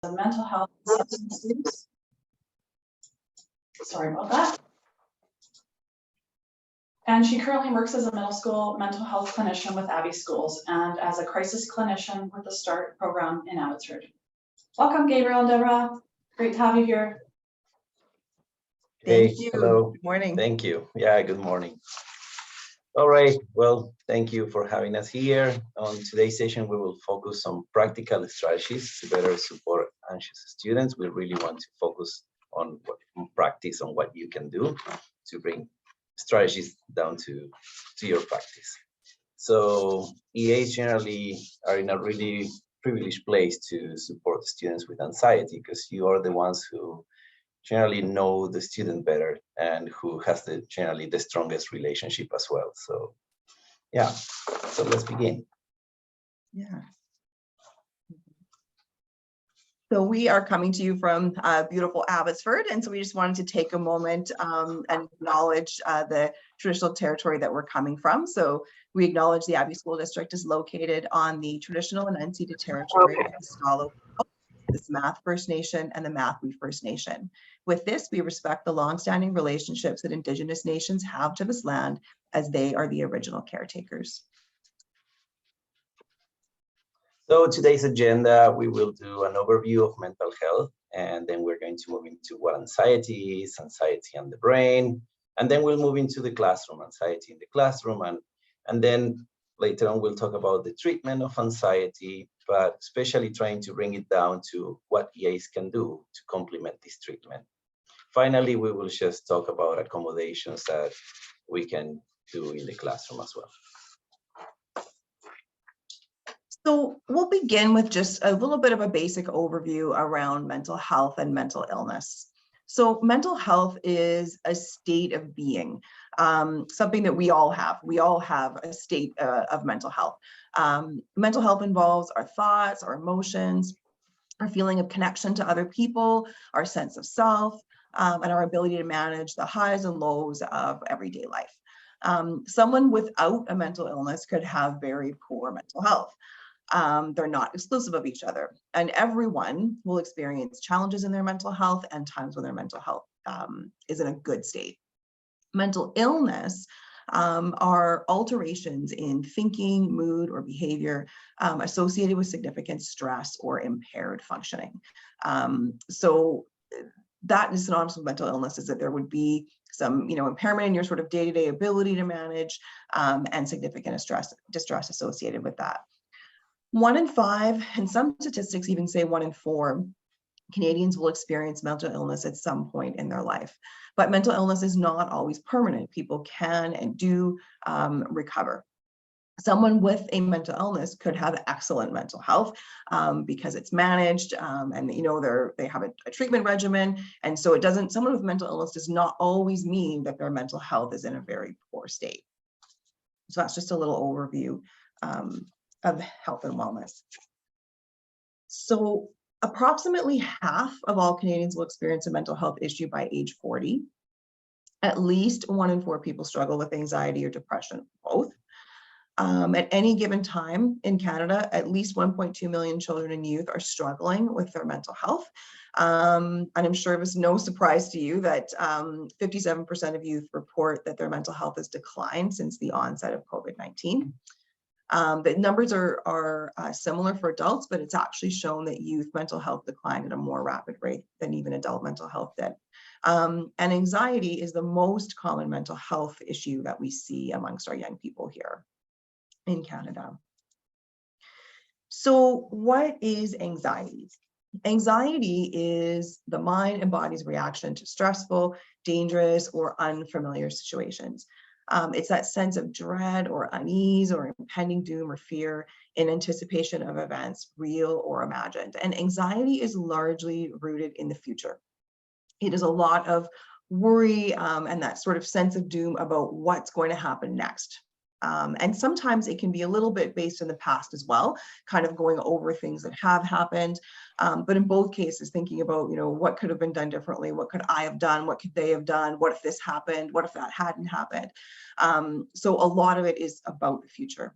of mental health and substance use. Sorry about that. And she currently works as a middle school mental health clinician with Abbey Schools and as a crisis clinician with the START program in Abbotsford. Welcome, Gabriel and Debra. Great to have you here. Hey, Thank you. hello. Good morning. Thank you. Yeah, good morning. All right, well, thank you for having us here. On today's session, we will focus on practical strategies to better support anxious students. We really want to focus on practice, on what you can do to bring strategies down to your practice. So EAs generally are in a really privileged place to support students with anxiety because you are the ones who generally know the student better and who has generally the strongest relationship as well. So yeah, so let's begin. Yeah. So we are coming to you from beautiful Abbotsford, and so we just wanted to take a moment and acknowledge the traditional territory that we're coming from. So we acknowledge the Abbey School District is located on the traditional and unceded territory of the Stalo, the Smath First Nation, and the Mathwe First Nation. With this, we respect the longstanding relationships that Indigenous nations have to this land, as they are the original caretakers. So today's agenda, we will do an overview of mental health, and then we're going to move into what anxiety is, anxiety and the brain, and then we'll move into the classroom, anxiety in the classroom, and then later on we'll talk about the treatment of anxiety, but especially trying to bring it down to what EAs can do to complement this treatment. Finally, we will just talk about accommodations that we can do in the classroom as well. So we'll begin with just a little bit of a basic overview around mental health and mental illness. So mental health is a state of being, something that we all have. We all have a state of mental health. Mental health involves our thoughts, our emotions, our feeling of connection to other people, our sense of self, and our ability to manage the highs and lows of everyday life. Someone without a mental illness could have very poor mental health. They're not exclusive of each other, and everyone will experience challenges in their mental health and times when their mental health is in a good state. Mental illness are alterations in thinking, mood, or behavior associated with significant stress or impaired functioning. So that is synonymous with mental illness, is that there would be some, impairment in your sort of day-to-day ability to manage and significant distress associated with that. 1 in 5, and some statistics even say 1 in 4, Canadians will experience mental illness at some point in their life. But mental illness is not always permanent. People can and do recover. Someone with a mental illness could have excellent mental health because it's managed and they have a treatment regimen. And so someone with mental illness does not always mean that their mental health is in a very poor state. So that's just a little overview of health and wellness. So approximately half of all Canadians will experience a mental health issue by age 40. At least 1 in 4 people struggle with anxiety or depression, both. At any given time in Canada, at least 1.2 million children and youth are struggling with their mental health. And I'm sure it was no surprise to you that 57% of youth report that their mental health has declined since the onset of COVID-19. The numbers are similar for adults, but it's actually shown that youth mental health declined at a more rapid rate than even adult mental health did. And anxiety is the most common mental health issue that we see amongst our young people here in Canada. So what is anxiety? Anxiety is the mind and body's reaction to stressful, dangerous, or unfamiliar situations. It's that sense of dread or unease or impending doom or fear in anticipation of events, real or imagined. And anxiety is largely rooted in the future. It is a lot of worry and that sort of sense of doom about what's going to happen next. And sometimes it can be a little bit based in the past as well, kind of going over things that have happened. But in both cases, thinking about, what could have been done differently? What could I have done? What could they have done? What if this happened? What if that hadn't happened? So a lot of it is about the future.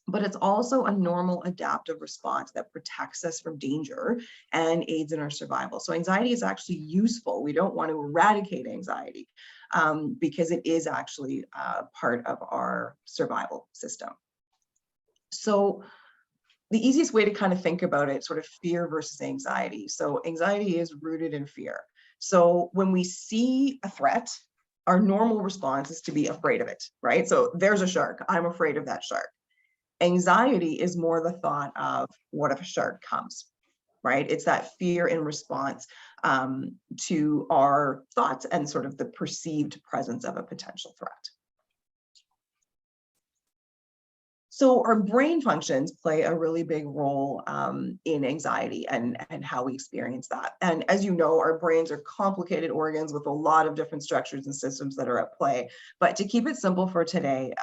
but it's also a normal adaptive response that protects us from danger and aids in our survival. So anxiety is actually useful. We don't want to eradicate anxiety because it is actually part of our survival system. So the easiest way to kind of think about it, sort of fear versus anxiety. So anxiety is rooted in fear. So when we see a threat, our normal response is to be afraid of it, right? So there's a shark, I'm afraid of that shark. Anxiety is more the thought of, what if a shark comes, right? It's that fear in response to our thoughts and sort of the perceived presence of a potential threat. So our brain functions play a really big role in anxiety and how we experience that. And as you know, our brains are complicated organs with a lot of different structures and systems that are at play. But to keep it simple for today,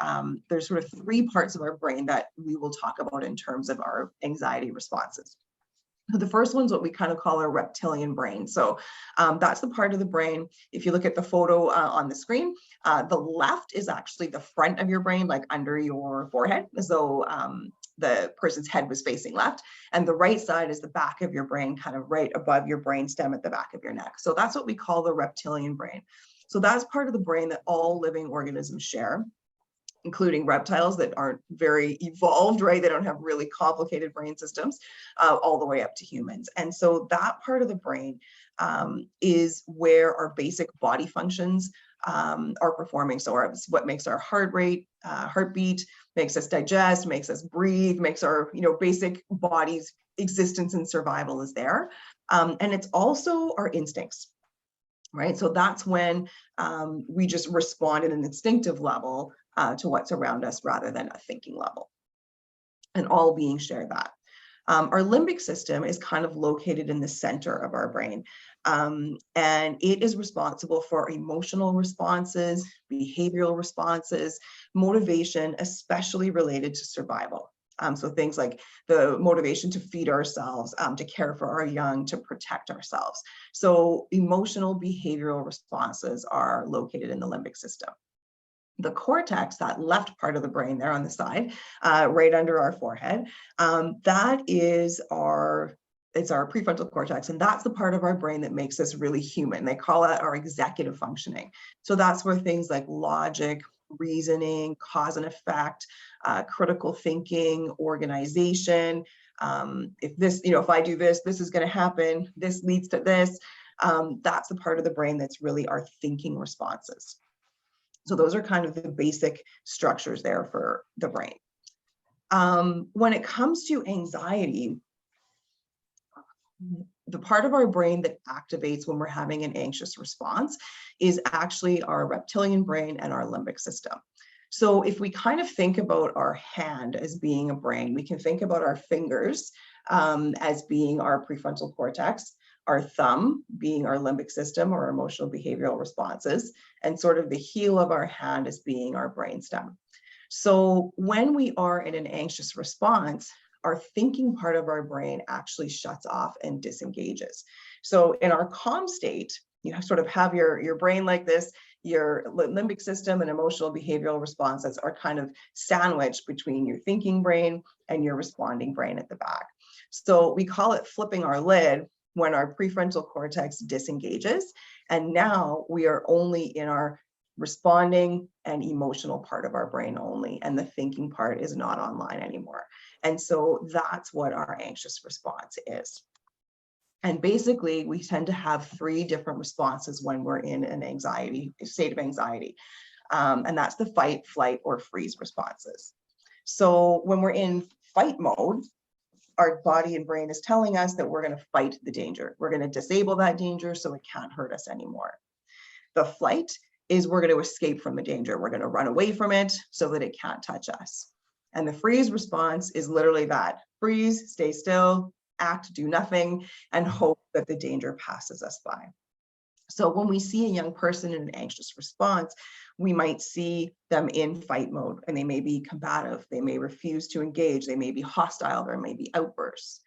there's sort of 3 parts of our brain that we will talk about in terms of our anxiety responses. So the first one's what we kind of call our reptilian brain. So that's the part of the brain. If you look at the photo on the screen, the left is actually the front of your brain, like under your forehead, as though the person's head was facing left. And the right side is the back of your brain, kind of right above your brainstem at the back of your neck. So that's what we call the reptilian brain. So that's part of the brain that all living organisms share, including reptiles that aren't very evolved, right? They don't have really complicated brain systems, all the way up to humans. And so that part of the brain is where our basic body functions are performing. So it's what makes our heart rate, heartbeat, makes us digest, makes us breathe, makes our basic body's existence and survival is there. And it's also our instincts, right? So that's when we just respond at an instinctive level to what's around us rather than a thinking level. And all beings share that. Our limbic system is kind of located in the center of our brain. And it is responsible for emotional responses, behavioral responses, motivation, especially related to survival. So things like the motivation to feed ourselves, to care for our young, to protect ourselves. So emotional behavioral responses are located in the limbic system. The cortex, that left part of the brain there on the side, right under our forehead, that is it's our prefrontal cortex, and that's the part of our brain that makes us really human. They call it our executive functioning. So that's where things like logic, reasoning, cause and effect, critical thinking, organization. If this, if I do this, this is going to happen. This leads to this. That's the part of the brain that's really our thinking responses. So those are kind of the basic structures there for the brain. When it comes to anxiety, the part of our brain that activates when we're having an anxious response is actually our reptilian brain and our limbic system. So if we kind of think about our hand as being a brain, we can think about our fingers as being our prefrontal cortex, our thumb being our limbic system or emotional behavioral responses, and sort of the heel of our hand as being our brainstem. So when we are in an anxious response, our thinking part of our brain actually shuts off and disengages. So in our calm state, you sort of have your brain like this, your limbic system and emotional behavioral responses are kind of sandwiched between your thinking brain and your responding brain at the back. So we call it flipping our lid when our prefrontal cortex disengages. And now we are only in our responding and emotional part of our brain only, and the thinking part is not online anymore. And so that's what our anxious response is. And basically, we tend to have 3 different responses when we're in an state of anxiety. And that's the fight, flight, or freeze responses. So when we're in fight mode, our body and brain is telling us that we're going to fight the danger. We're going to disable that danger so it can't hurt us anymore. The flight is we're going to escape from the danger. We're going to run away from it so that it can't touch us. And the freeze response is literally that: freeze, stay still, act, do nothing, and hope that the danger passes us by. So when we see a young person in an anxious response, we might see them in fight mode, and they may be combative, they may refuse to engage, they may be hostile, there may be outbursts.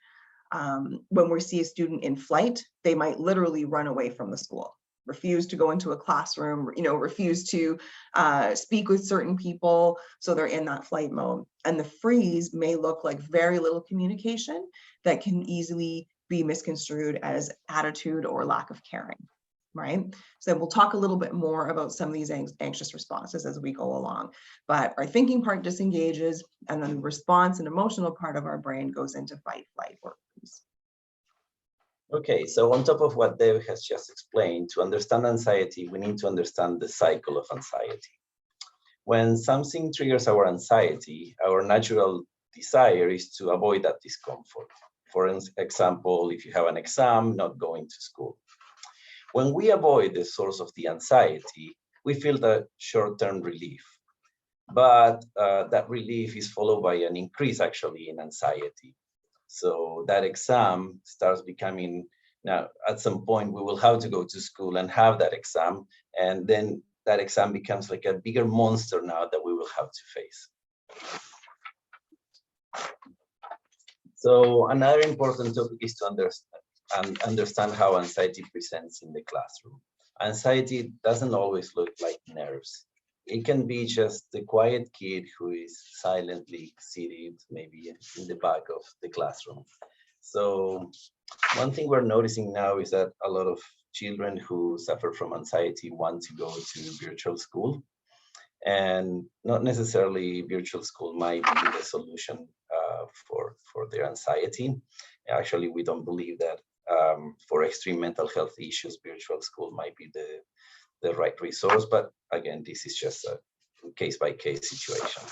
When we see a student in flight, they might literally run away from the school, refuse to go into a classroom, refuse to speak with certain people. So they're in that flight mode. And the freeze may look like very little communication that can easily be misconstrued as attitude or lack of caring, right? So we'll talk a little bit more about some of these anxious responses as we go along, but our thinking part disengages, and then the response and emotional part of our brain goes into fight, flight, or freeze. Okay, so on top of what Deb has just explained, to understand anxiety, we need to understand the cycle of anxiety. When something triggers our anxiety, our natural desire is to avoid that discomfort. For example, if you have an exam, not going to school. When we avoid the source of the anxiety, we feel the short-term relief. But that relief is followed by an increase actually in anxiety. So that exam starts becoming, now at some point we will have to go to school and have that exam. And then that exam becomes like a bigger monster now that we will have to face. So another important topic is to understand how anxiety presents in the classroom. Anxiety doesn't always look like nerves. It can be just the quiet kid who is silently seated maybe in the back of the classroom. So one thing we're noticing now is that a lot of children who suffer from anxiety want to go to virtual school, and not necessarily virtual school might be the solution for their anxiety. Actually, we don't believe that for extreme mental health issues, virtual school might be the right resource, but again, this is just a case-by-case situation.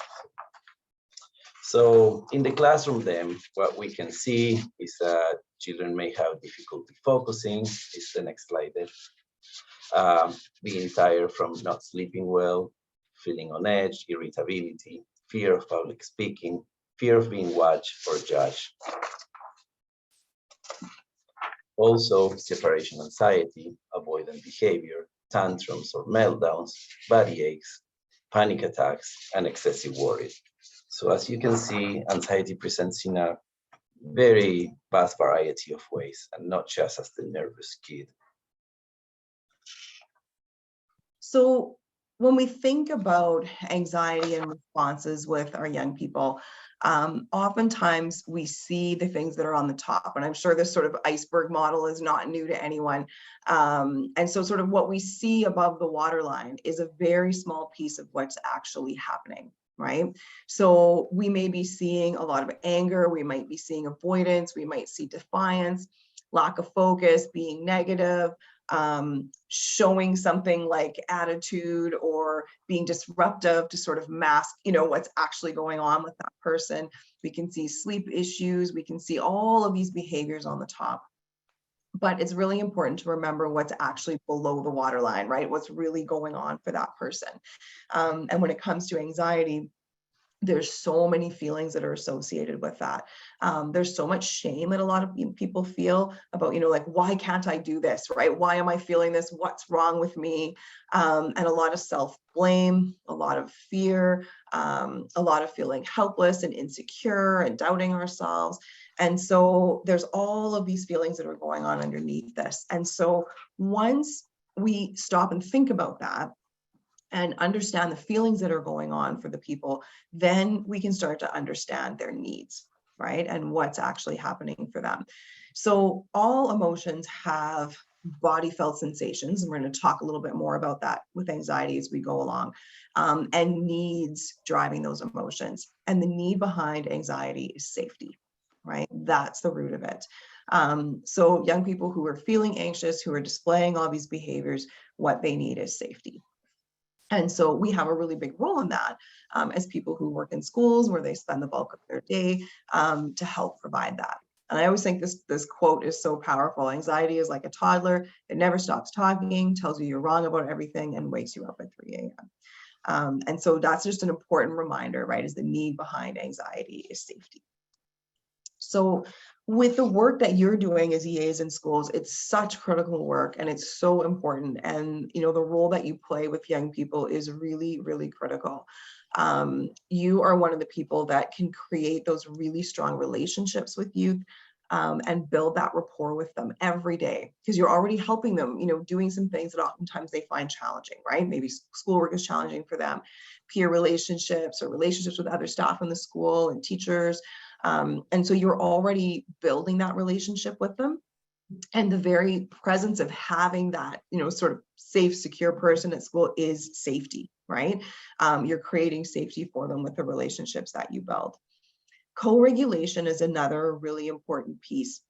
So in the classroom then, what we can see is that children may have difficulty focusing. It's the next slide there. Being tired from not sleeping well, feeling on edge, irritability, fear of public speaking, fear of being watched or judged. Also, separation anxiety, avoidant behavior, tantrums or meltdowns, body aches, panic attacks, and excessive worry. So as you can see, anxiety presents in a very vast variety of ways, and not just as the nervous kid. So when we think about anxiety and responses with our young people, oftentimes we see the things that are on the top, and I'm sure this sort of iceberg model is not new to anyone. And so sort of what we see above the waterline is a very small piece of what's actually happening, right? So we may be seeing a lot of anger, we might be seeing avoidance, we might see defiance, lack of focus, being negative, showing something like attitude or being disruptive to sort of mask, what's actually going on with that person. We can see sleep issues. We can see all of these behaviors on the top. But it's really important to remember what's actually below the waterline, right? What's really going on for that person. And when it comes to anxiety, there's so many feelings that are associated with that. There's so much shame that a lot of people feel about, like, why can't I do this, right? Why am I feeling this? What's wrong with me? And a lot of self-blame, a lot of fear, a lot of feeling helpless and insecure and doubting ourselves. And so there's all of these feelings that are going on underneath this. And so once we stop and think about that, and understand the feelings that are going on for the people, then we can start to understand their needs, right? And what's actually happening for them. So all emotions have body felt sensations, and we're going to talk a little bit more about that with anxiety as we go along, and needs driving those emotions. And the need behind anxiety is safety, right? That's the root of it. So young people who are feeling anxious, who are displaying all these behaviors, what they need is safety. And so we have a really big role in that as people who work in schools where they spend the bulk of their day to help provide that. And I always think this quote is so powerful. Anxiety is like a toddler. It never stops talking, tells you you're wrong about everything, and wakes you up at 3 a.m. And so that's just an important reminder, right? Is the need behind anxiety is safety. So with the work that you're doing as EAs in schools, it's such critical work and it's so important. And, the role that you play with young people is really, really critical. You are one of the people that can create those really strong relationships with youth and build that rapport with them every day, because you're already helping them, doing some things that oftentimes they find challenging, right? Maybe schoolwork is challenging for them, peer relationships or relationships with other staff in the school and teachers. And so you're already building that relationship with them. And the very presence of having that, sort of safe, secure person at school is safety, right? You're creating safety for them with the relationships that you build. Co-regulation is another really important piece.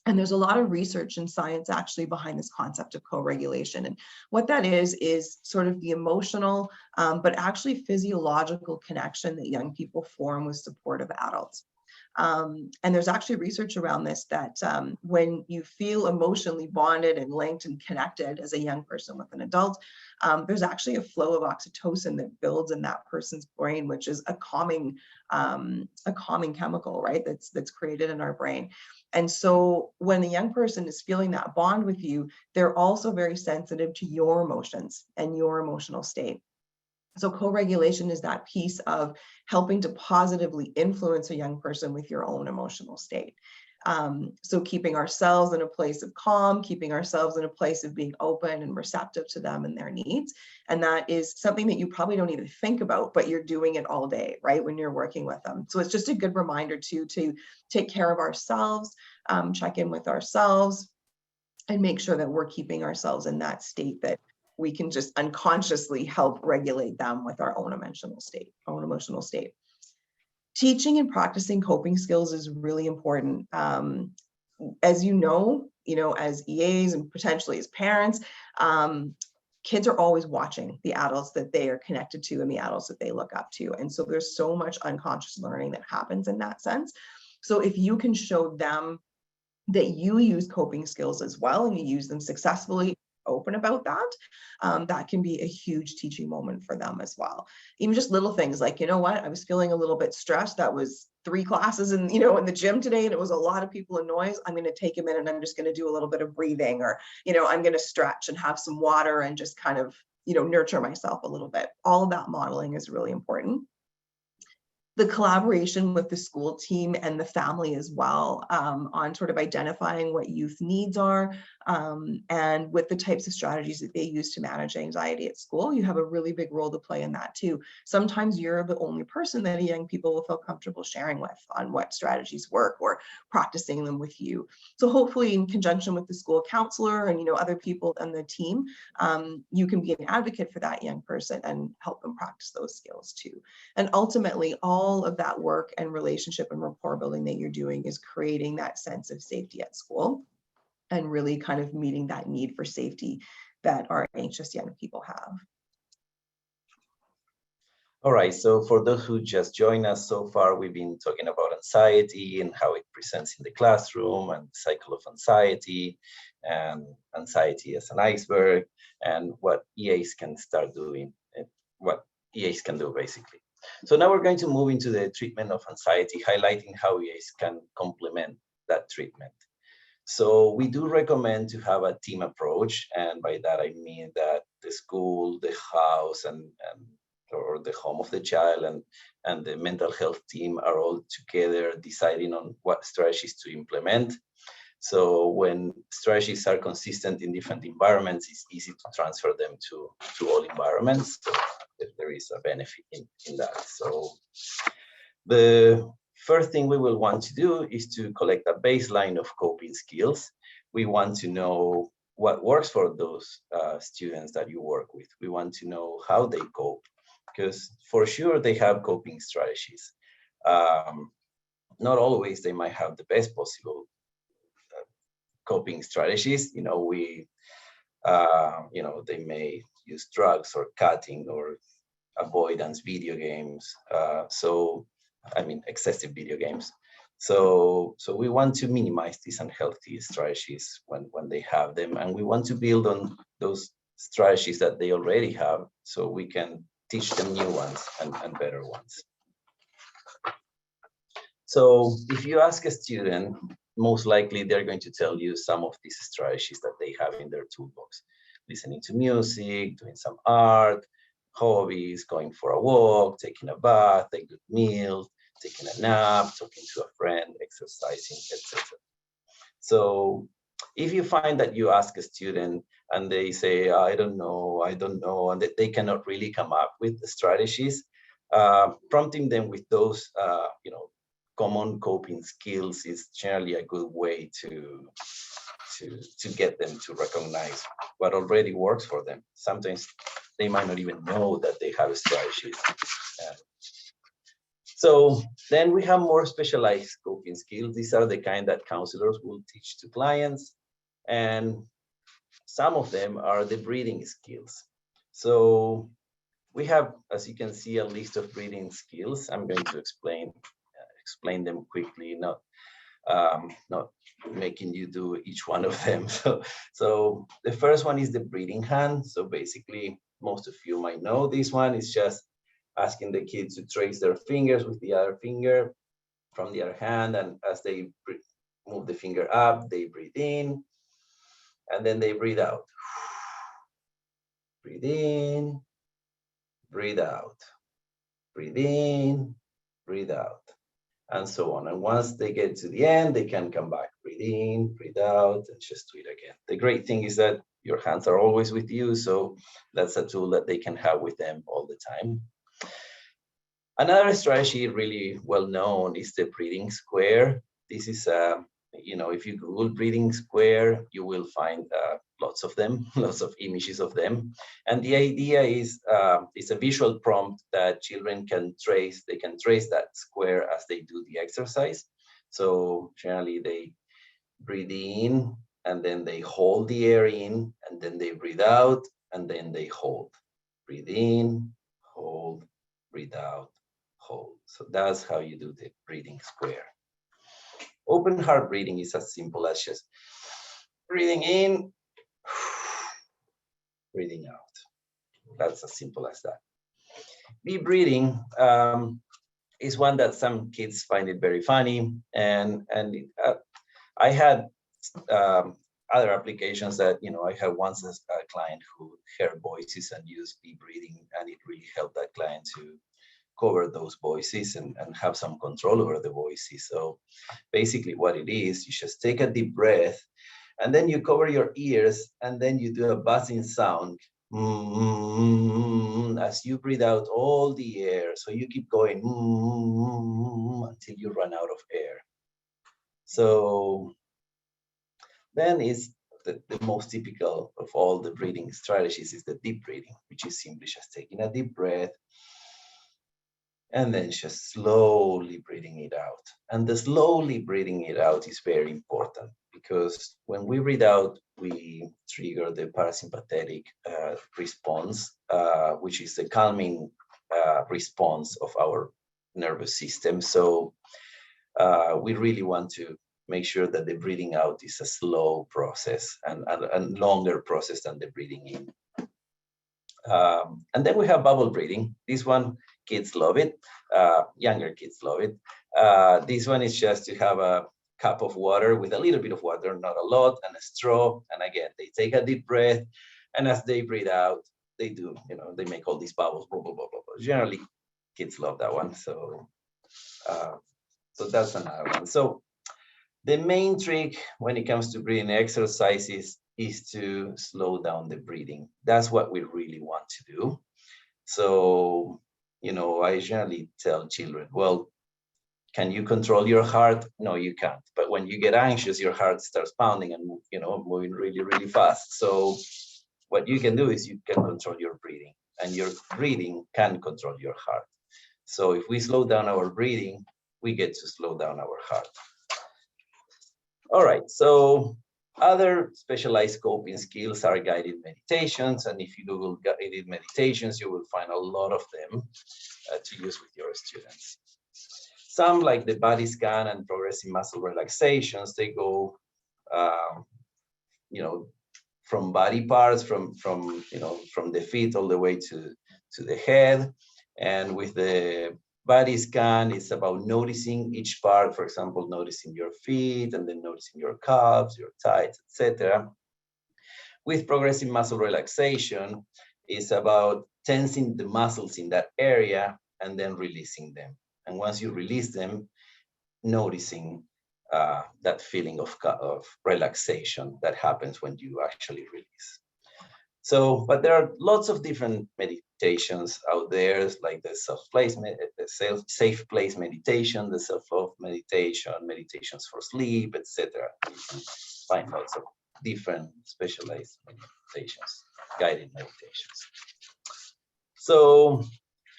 And there's a lot of research and science actually behind this concept of co-regulation. And what that is sort of the emotional, but actually physiological connection that young people form with supportive adults. And there's actually research around this that when you feel emotionally bonded and linked and connected as a young person with an adult, there's actually a flow of oxytocin that builds in that person's brain, which is a calming chemical, right? That's created in our brain. And so when the young person is feeling that bond with you, they're also very sensitive to your emotions and your emotional state. So co-regulation is that piece of helping to positively influence a young person with your own emotional state. So keeping ourselves in a place of calm, keeping ourselves in a place of being open and receptive to them and their needs. And that is something that you probably don't even think about, but you're doing it all day, right? When you're working with them. So it's just a good reminder to take care of ourselves, check in with ourselves, and make sure that we're keeping ourselves in that state that we can just unconsciously help regulate them with our own emotional state. Teaching and practicing coping skills is really important. As you know, as EAs and potentially as parents, kids are always watching the adults that they are connected to and the adults that they look up to. And so there's so much unconscious learning that happens in that sense. So if you can show them that you use coping skills as well and you use them successfully, open about that, that can be a huge teaching moment for them as well. Even just little things like, I was feeling a little bit stressed. That was 3 classes in the gym today, and it was a lot of people and noise. I'm going to take a minute and I'm just going to do a little bit of breathing, or, I'm going to stretch and have some water and just kind of, nurture myself a little bit. All of that modeling is really important. The collaboration with the school team and the family as well, on sort of identifying what youth needs are, and with the types of strategies that they use to manage anxiety at school. You have a really big role to play in that too. Sometimes you're the only person that young people will feel comfortable sharing with on what strategies work or practicing them with you. So hopefully in conjunction with the school counselor and other people and the team, you can be an advocate for that young person and help them practice those skills too. And ultimately, all of that work and relationship and rapport building that you're doing is creating that sense of safety at school and really kind of meeting that need for safety that our anxious young people have. All right, so for those who just joined us so far, we've been talking about anxiety and how it presents in the classroom and the cycle of anxiety and anxiety as an iceberg and what EAs can start doing, what EAs can do basically. So now we're going to move into the treatment of anxiety, highlighting how EAs can complement that treatment. So we do recommend to have a team approach. And by that, I mean that the school, the house, or the home of the child and the mental health team are all together deciding on what strategies to implement. So when strategies are consistent in different environments, it's easy to transfer them to all environments. So if there is a benefit in that. So the first thing we will want to do is to collect a baseline of coping skills. We want to know what works for those students that you work with. We want to know how they cope, because for sure they have coping strategies. Not always they might have the best possible coping strategies. They may use drugs or cutting or avoidance video games. Excessive video games. So we want to minimize these unhealthy strategies when they have them, and we want to build on those strategies that they already have so we can teach them new ones and better ones. So if you ask a student, most likely they're going to tell you some of these strategies that they have in their toolbox. Listening to music, doing some art, hobbies, going for a walk, taking a bath, a good meal, taking a nap, talking to a friend, exercising, etc. So if you find that you ask a student and they say, I don't know, and that they cannot really come up with the strategies, prompting them with those, common coping skills is generally a good way to get them to recognize what already works for them. Sometimes they might not even know that they have strategies. So then we have more specialized coping skills. These are the kind that counselors will teach to clients. And some of them are the breathing skills. So we have, as you can see, a list of breathing skills. I'm going to explain them quickly, not making you do each one of them. So the first one is the breathing hand. So basically, most of you might know this one. Is just asking the kids to trace their fingers with the other finger from the other hand, and as they move the finger up, they breathe in, and then they breathe out. Breathe in, breathe out. Breathe in, breathe out, and so on. And once they get to the end, they can come back. Breathe in, breathe out, and just do it again. The great thing is that your hands are always with you, so that's a tool that they can have with them all the time. Another strategy really well known is the breathing square. This is, if you Google breathing square, you will find lots of them, lots of images of them. And the idea is it's a visual prompt that children can trace. They can trace that square as they do the exercise. So generally they breathe in, and then they hold the air in, and then they breathe out, and then they hold. Breathe in, hold, breathe out, hold. So that's how you do the breathing square. Open heart breathing is as simple as just breathing in, breathing out. That's as simple as that. Deep breathing is one that some kids find it very funny, and I had other applications that, I had once a client who heard voices and used deep breathing, and it really helped that client to cover those voices and have some control over the voices. So basically what it is, you just take a deep breath, and then you cover your ears, and then you do a buzzing sound as you breathe out all the air. So you keep going until you run out of air. So then is the most typical of all the breathing strategies is the deep breathing, which is simply just taking a deep breath and then just slowly breathing it out. And the slowly breathing it out is very important, because when we breathe out, we trigger the parasympathetic response, which is the calming response of our nervous system. So we really want to make sure that the breathing out is a slow process and a longer process than the breathing in. And then we have bubble breathing. This one, kids love it. Younger kids love it. This one is just to have a cup of water with a little bit of water, not a lot, and a straw. And again, they take a deep breath, and as they breathe out, they do, they make all these bubbles, blah, blah, blah, blah, blah. Generally, kids love that one. So that's another one. So the main trick when it comes to breathing exercises is to slow down the breathing. That's what we really want to do. So, I generally tell children, well, can you control your heart? No, you can't. But when you get anxious, your heart starts pounding and, moving really, really fast. So what you can do is you can control your breathing, and your breathing can control your heart. So if we slow down our breathing, we get to slow down our heart. All right, so other specialized coping skills are guided meditations. And if you Google guided meditations, you will find a lot of them to use with your students. Some, like the body scan and progressive muscle relaxations, they go, from body parts, from the feet all the way to the head. And with the body scan, it's about noticing each part. For example, noticing your feet, and then noticing your calves, your thighs, etc. With progressive muscle relaxation, it's about tensing the muscles in that area and then releasing them. And once you release them, noticing that feeling of relaxation that happens when you actually release. So, but there are lots of different meditations out there, like the safe place meditation, the self-love meditation, meditations for sleep, etc. You can find lots of different specialized meditations, guided meditations. So,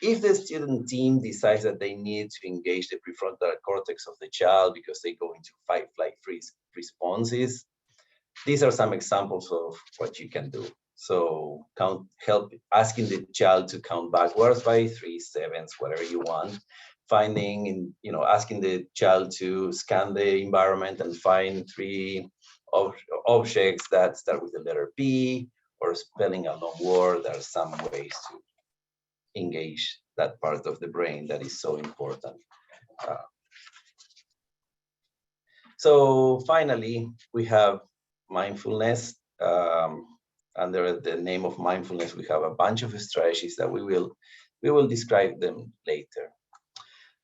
if the student team decides that they need to engage the prefrontal cortex of the child because they go into fight, flight, freeze responses, these are some examples of what you can do. So help asking the child to count backwards by 3 sevens, whatever you want. Asking the child to scan the environment and find 3 objects that start with the letter P, or spelling a long word. There are some ways to engage that part of the brain that is so important. So finally, we have mindfulness. Under the name of mindfulness, we have a bunch of strategies that we will describe them later.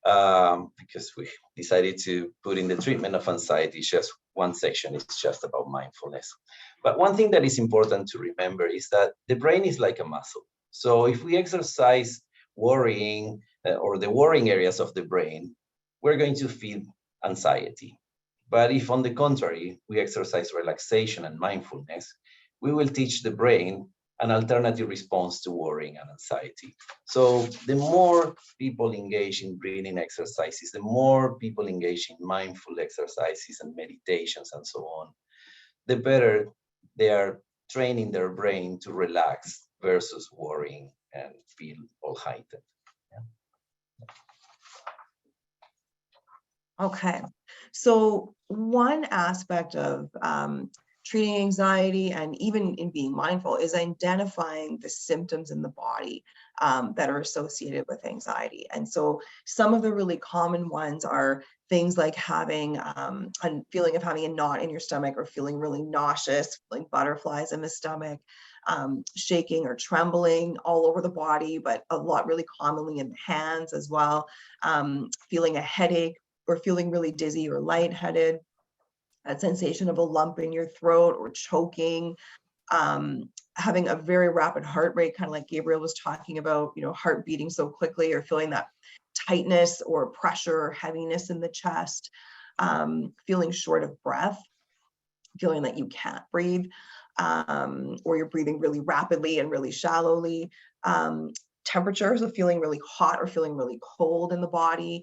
Because we decided to put in the treatment of anxiety, just one section is just about mindfulness. But one thing that is important to remember is that the brain is like a muscle. So if we exercise worrying or the worrying areas of the brain, we're going to feel anxiety. But if on the contrary, we exercise relaxation and mindfulness, we will teach the brain an alternative response to worrying and anxiety. So the more people engage in breathing exercises, the more people engage in mindful exercises and meditations and so on, the better they are training their brain to relax versus worrying and feel all heightened. Okay, so one aspect of treating anxiety and even in being mindful is identifying the symptoms in the body that are associated with anxiety. And so some of the really common ones are things like having a feeling of having a knot in your stomach, or feeling really nauseous, feeling butterflies in the stomach, shaking or trembling all over the body, but a lot really commonly in the hands as well, feeling a headache, or feeling really dizzy or lightheaded, a sensation of a lump in your throat or choking, having a very rapid heart rate, kind of like Gabriel was talking about, heart beating so quickly, or feeling that tightness or pressure or heaviness in the chest, feeling short of breath, feeling that you can't breathe, or you're breathing really rapidly and really shallowly, temperatures of feeling really hot or feeling really cold in the body,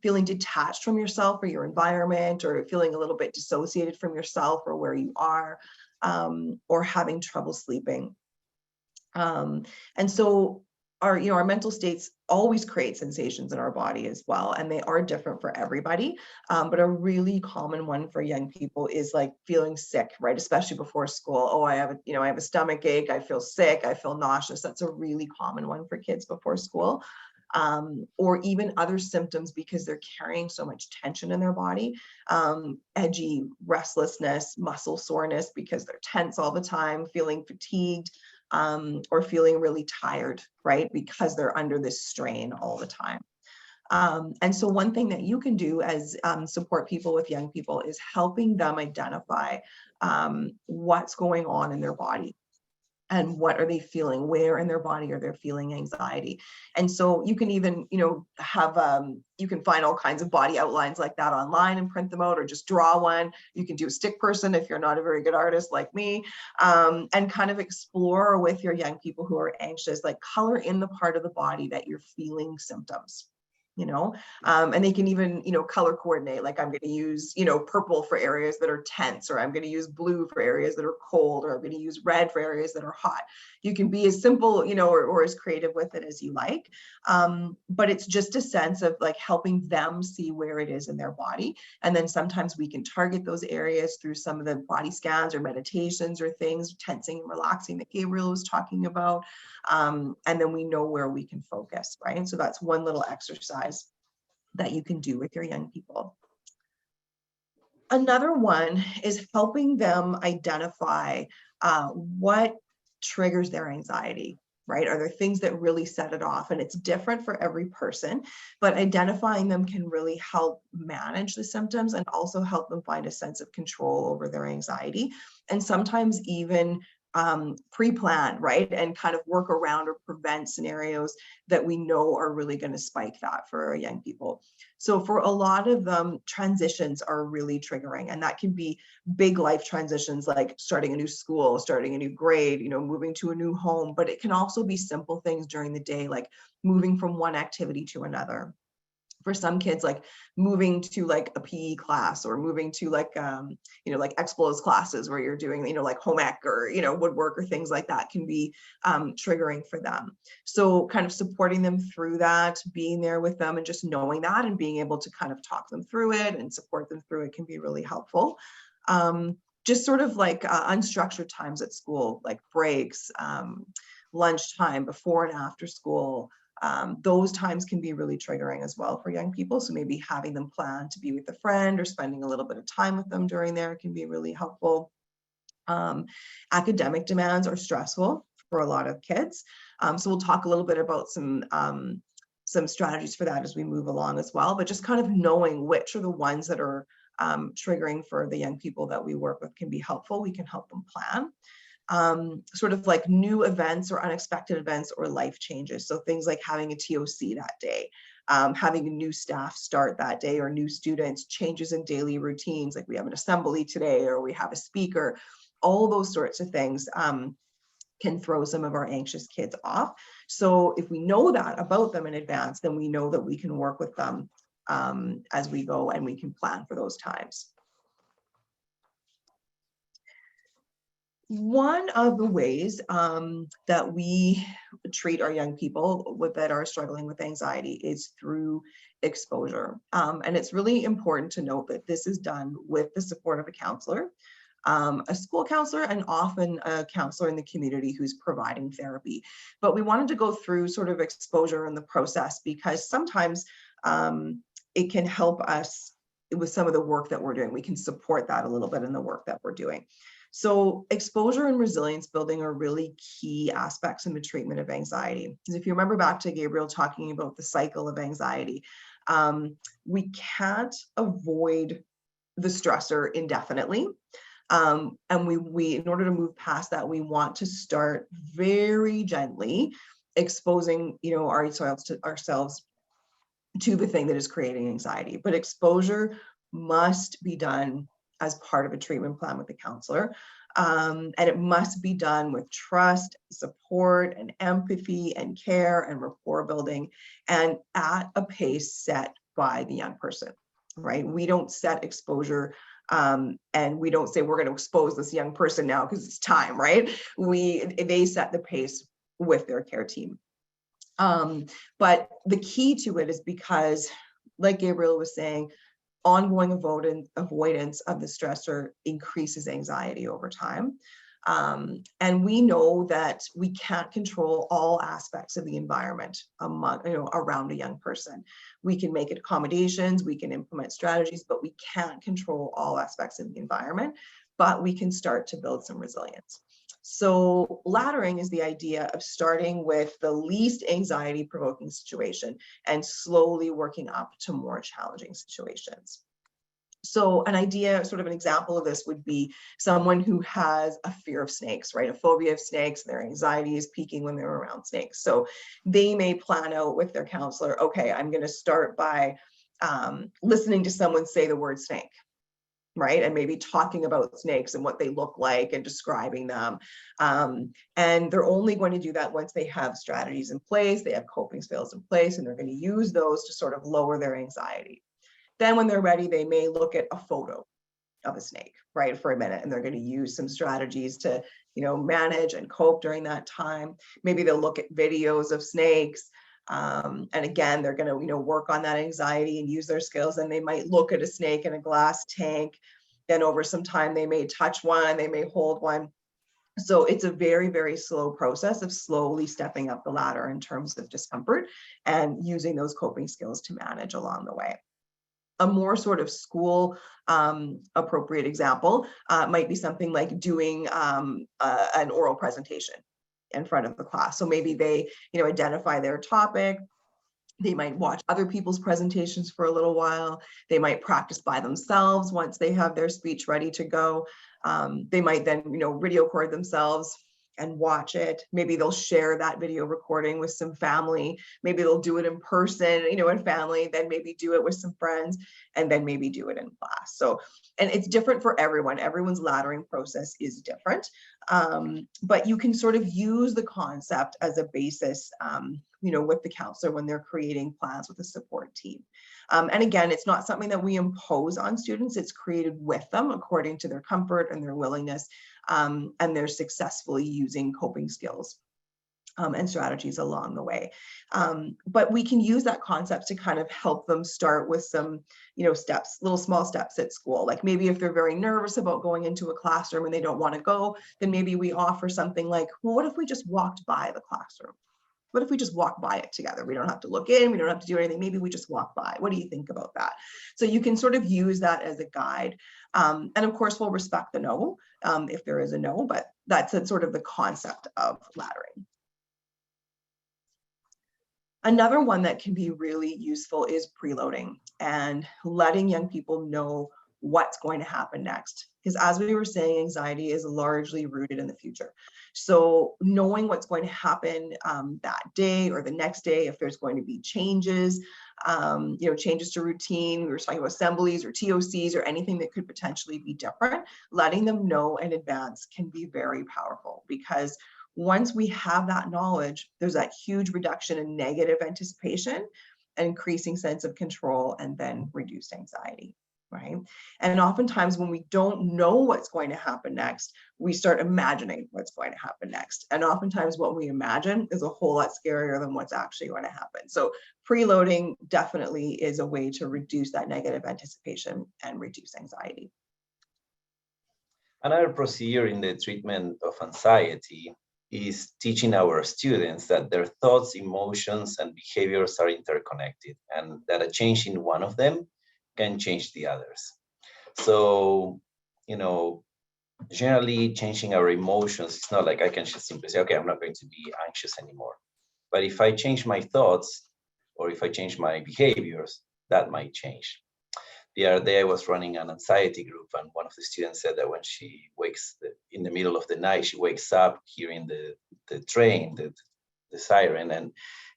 feeling detached from yourself or your environment, or feeling a little bit dissociated from yourself or where you are, or having trouble sleeping. And so our mental states always create sensations in our body as well, and they are different for everybody. But a really common one for young people is like feeling sick, right? Especially before school. Oh, I have a stomach ache, I feel sick, I feel nauseous. That's a really common one for kids before school. Or even other symptoms because they're carrying so much tension in their body, edgy, restlessness, muscle soreness because they're tense all the time, feeling fatigued, or feeling really tired, right? Because they're under this strain all the time. And so one thing that you can do as support people with young people is helping them identify what's going on in their body. And what are they feeling? Where in their body are they feeling anxiety? And so you can even, have, you can find all kinds of body outlines like that online and print them out, or just draw one. You can do a stick person if you're not a very good artist like me, and kind of explore with your young people who are anxious, like color in the part of the body that you're feeling symptoms. And they can even, color coordinate, like I'm going to use, purple for areas that are tense, or I'm going to use blue for areas that are cold, or I'm going to use red for areas that are hot. You can be as simple, or as creative with it as you like. But it's just a sense of like helping them see where it is in their body. And then sometimes we can target those areas through some of the body scans or meditations or things, tensing and relaxing that Gabriel was talking about. And then we know where we can focus, right? And so that's one little exercise that you can do with your young people. Another one is helping them identify what triggers their anxiety. right? Are there things that really set it off? And it's different for every person, but identifying them can really help manage the symptoms and also help them find a sense of control over their anxiety. And sometimes even pre-plan, right? And kind of work around or prevent scenarios that we know are really going to spike that for our young people. So for a lot of them, transitions are really triggering, and that can be big life transitions like starting a new school, starting a new grade, moving to a new home, but it can also be simple things during the day, like moving from one activity to another. For some kids, like moving to like a PE class, or moving to like, like expos classes where you're doing, like home ec or, woodwork or things like that can be triggering for them. So kind of supporting them through that, being there with them and just knowing that and being able to kind of talk them through it and support them through it can be really helpful. Just sort of like unstructured times at school, like breaks, lunchtime, before and after school. Those times can be really triggering as well for young people. So maybe having them plan to be with a friend or spending a little bit of time with them during there can be really helpful. Academic demands are stressful for a lot of kids. So we'll talk a little bit about some strategies for that as we move along as well, but just kind of knowing which are the ones that are triggering for the young people that we work with can be helpful. We can help them plan. Sort of like new events or unexpected events or life changes. So things like having a TOC that day, having a new staff start that day, or new students, changes in daily routines, like we have an assembly today, or we have a speaker, all those sorts of things can throw some of our anxious kids off. So if we know that about them in advance, then we know that we can work with them as we go, and we can plan for those times. One of the ways that we treat our young people that are struggling with anxiety is through exposure. And it's really important to note that this is done with the support of a counselor, a school counselor, and often a counselor in the community who's providing therapy. But we wanted to go through sort of exposure in the process because sometimes it can help us with some of the work that we're doing. We can support that a little bit in the work that we're doing. So exposure and resilience building are really key aspects in the treatment of anxiety. Because if you remember back to Gabriel talking about the cycle of anxiety, we can't avoid the stressor indefinitely. And we in order to move past that, we want to start very gently exposing, ourselves to the thing that is creating anxiety. But exposure must be done as part of a treatment plan with a counselor. And it must be done with trust, support, and empathy, and care, and rapport building, and at a pace set by the young person, right? We don't set exposure and we don't say we're going to expose this young person now because it's time, right? They set the pace with their care team. But the key to it is because, like Gabriel was saying, ongoing avoidance of the stressor increases anxiety over time. And we know that we can't control all aspects of the environment around a young person. We can make accommodations, we can implement strategies, but we can't control all aspects of the environment, but we can start to build some resilience. So laddering is the idea of starting with the least anxiety provoking situation and slowly working up to more challenging situations. So an idea, sort of an example of this would be someone who has a fear of snakes, right? A phobia of snakes, their anxiety is peaking when they're around snakes. So they may plan out with their counselor, okay, I'm going to start by listening to someone say the word snake, right? And maybe talking about snakes and what they look like and describing them. And they're only going to do that once they have strategies in place, they have coping skills in place, and they're going to use those to sort of lower their anxiety. Then when they're ready, they may look at a photo of a snake, right, for a minute, and they're going to use some strategies to, manage and cope during that time. Maybe they'll look at videos of snakes. And again, they're going to, work on that anxiety and use their skills. And they might look at a snake in a glass tank. Then over some time, they may touch one, they may hold one. So it's a very, very slow process of slowly stepping up the ladder in terms of discomfort and using those coping skills to manage along the way. A more sort of school appropriate example might be something like doing an oral presentation, in front of the class. So maybe they, identify their topic. They might watch other people's presentations for a little while. They might practice by themselves once they have their speech ready to go. They might then, video record themselves and watch it. Maybe they'll share that video recording with some family. Maybe they'll do it in person, in family, then maybe do it with some friends, and then maybe do it in class. So, and it's different for everyone. Everyone's laddering process is different. But you can sort of use the concept as a basis, with the counselor when they're creating plans with a support team. And again, it's not something that we impose on students. It's created with them according to their comfort and their willingness, and they're successfully using coping skills and strategies along the way. But we can use that concept to kind of help them start with some, steps, little small steps at school. Like maybe if they're very nervous about going into a classroom and they don't want to go, then maybe we offer something like, well, what if we just walked by the classroom? What if we just walk by it together? We don't have to look in, we don't have to do anything. Maybe we just walk by. What do you think about that? So you can sort of use that as a guide. And of course, we'll respect the no, if there is a no, but that's sort of the concept of laddering. Another one that can be really useful is preloading and letting young people know what's going to happen next. Because as we were saying, anxiety is largely rooted in the future. So knowing what's going to happen that day or the next day, if there's going to be changes, changes to routine, we were talking about assemblies or TOCs or anything that could potentially be different, letting them know in advance can be very powerful, because once we have that knowledge, there's that huge reduction in negative anticipation, increasing sense of control, and then reduced anxiety, right? And oftentimes when we don't know what's going to happen next, we start imagining what's going to happen next. And oftentimes what we imagine is a whole lot scarier than what's actually going to happen. So preloading definitely is a way to reduce that negative anticipation and reduce anxiety. Another procedure in the treatment of anxiety is teaching our students that their thoughts, emotions, and behaviors are interconnected, and that a change in one of them can change the others. So, generally changing our emotions, it's not like I can just simply say, okay, I'm not going to be anxious anymore. But if I change my thoughts, or if I change my behaviors, that might change. The other day I was running an anxiety group, and one of the students said that when she wakes in the middle of the night, she wakes up hearing the train, the siren,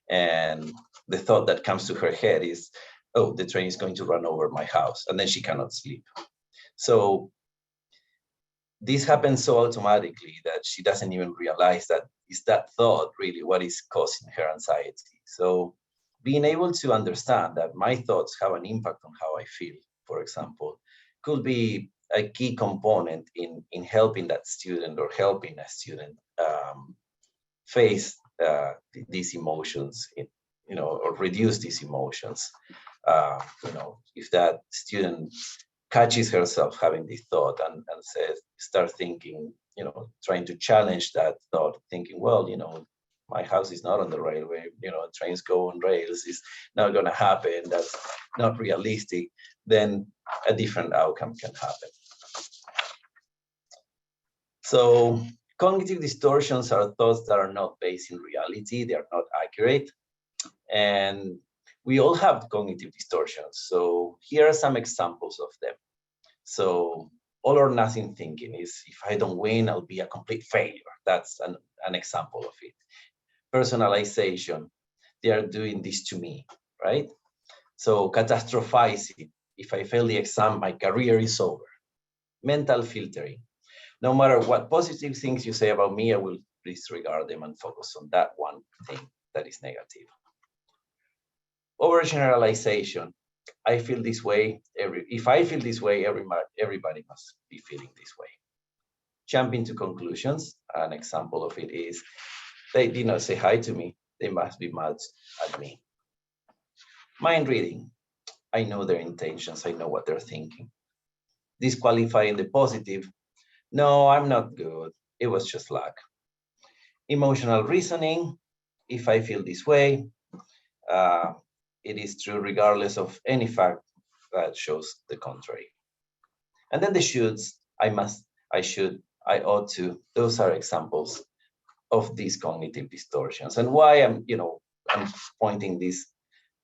and the thought that comes to her head is, oh, the train is going to run over my house, and then she cannot sleep. So this happens so automatically that she doesn't even realize that is that thought really what is causing her anxiety. So being able to understand that my thoughts have an impact on how I feel, for example, could be a key component in helping that student or helping a student face these emotions, or reduce these emotions. If that student catches herself having this thought and says, start thinking, trying to challenge that thought, thinking, well, my house is not on the railway, trains go on rails, it's not going to happen, that's not realistic, then a different outcome can happen. So cognitive distortions are thoughts that are not based in reality, they are not accurate, and we all have cognitive distortions. So here are some examples of them. So all or nothing thinking is, if I don't win, I'll be a complete failure. That's an example of it. Personalization, they are doing this to me, right? So catastrophizing, if I fail the exam, my career is over. Mental filtering, no matter what positive things you say about me, I will disregard them and focus on that one thing that is negative. Overgeneralization, I feel this way, if I feel this way, everybody must be feeling this way. Jumping to conclusions, an example of it is, they did not say hi to me, they must be mad at me. Mind reading, I know their intentions, I know what they're thinking. Disqualifying the positive, no, I'm not good, it was just luck. Emotional reasoning, if I feel this way, it is true regardless of any fact that shows the contrary. And then the shoulds, I must, I should, I ought to, those are examples of these cognitive distortions. And why I'm pointing this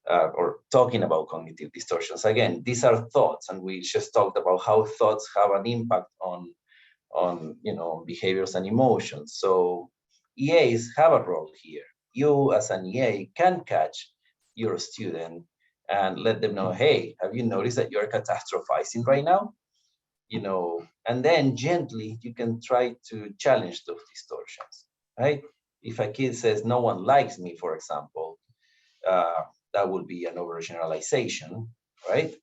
or talking about cognitive distortions. Again, these are thoughts, and we just talked about how thoughts have an impact on behaviors and emotions. So EAs have a role here. You as an EA can catch your student and let them know, hey, have you noticed that you're catastrophizing right now? And then gently you can try to challenge those distortions, right? If a kid says no one likes me, for example, that would be an overgeneralization, right?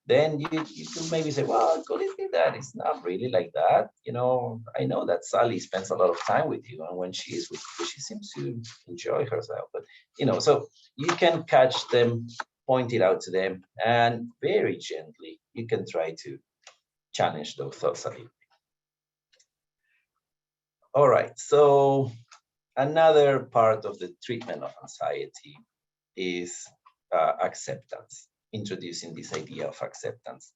Then you can maybe say, well, could it be that it's not really like that? I know that Sally spends a lot of time with you, and when she is with you, she seems to enjoy herself. But, so you can catch them, point it out to them, and very gently, you can try to challenge those thoughts a little bit. All right, so another part of the treatment of anxiety is acceptance, introducing this idea of acceptance.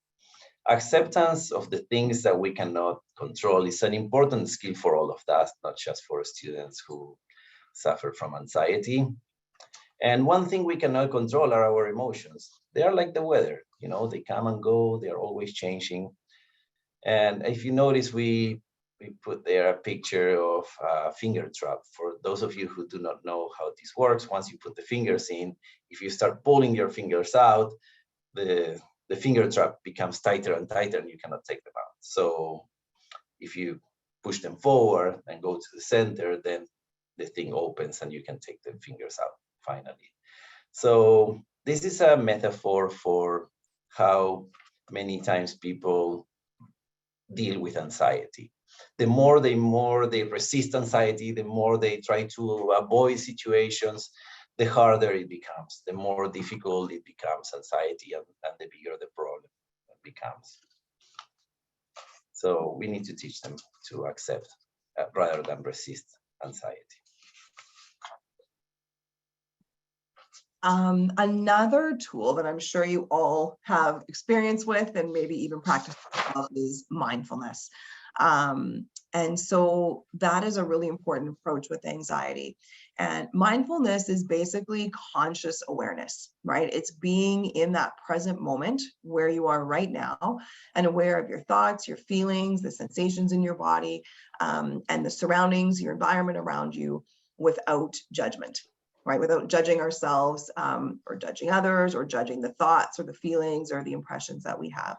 Acceptance of the things that we cannot control is an important skill for all of us, not just for students who suffer from anxiety. And one thing we cannot control are our emotions. They are like the weather, they come and go, they are always changing. And if you notice, we put there a picture of a finger trap. For those of you who do not know how this works, once you put the fingers in, if you start pulling your fingers out, the finger trap becomes tighter and tighter and you cannot take them out. So if you push them forward and go to the center, then the thing opens and you can take the fingers out finally. So this is a metaphor for how many times people deal with anxiety. The more they resist anxiety, the more they try to avoid situations, the harder it becomes, the more difficult it becomes, anxiety, and the bigger the problem becomes. So we need to teach them to accept rather than resist anxiety. Another tool that I'm sure you all have experience with and maybe even practice is mindfulness. And so that is a really important approach with anxiety. And mindfulness is basically conscious awareness, right? It's being in that present moment where you are right now and aware of your thoughts, your feelings, the sensations in your body, and the surroundings, your environment around you without judgment, right? Without judging ourselves or judging others or judging the thoughts or the feelings or the impressions that we have.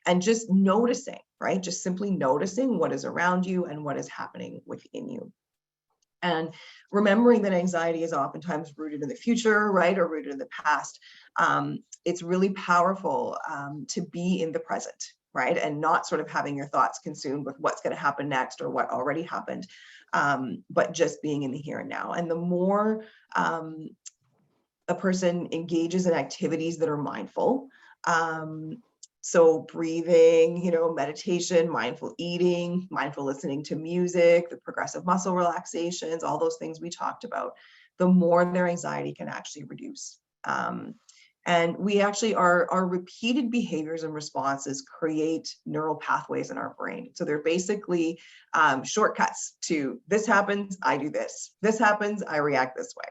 And just noticing, right? Just simply noticing what is around you and what is happening within you. And remembering that anxiety is oftentimes rooted in the future, right? Or rooted in the past. It's really powerful to be in the present, right? And not sort of having your thoughts consumed with what's going to happen next or what already happened, but just being in the here and now. And the more a person engages in activities that are mindful, so breathing, meditation, mindful eating, mindful listening to music, the progressive muscle relaxations, all those things we talked about, the more their anxiety can actually reduce. And we actually, our repeated behaviors and responses create neural pathways in our brain. So they're basically shortcuts to this happens, I do this. This happens, I react this way.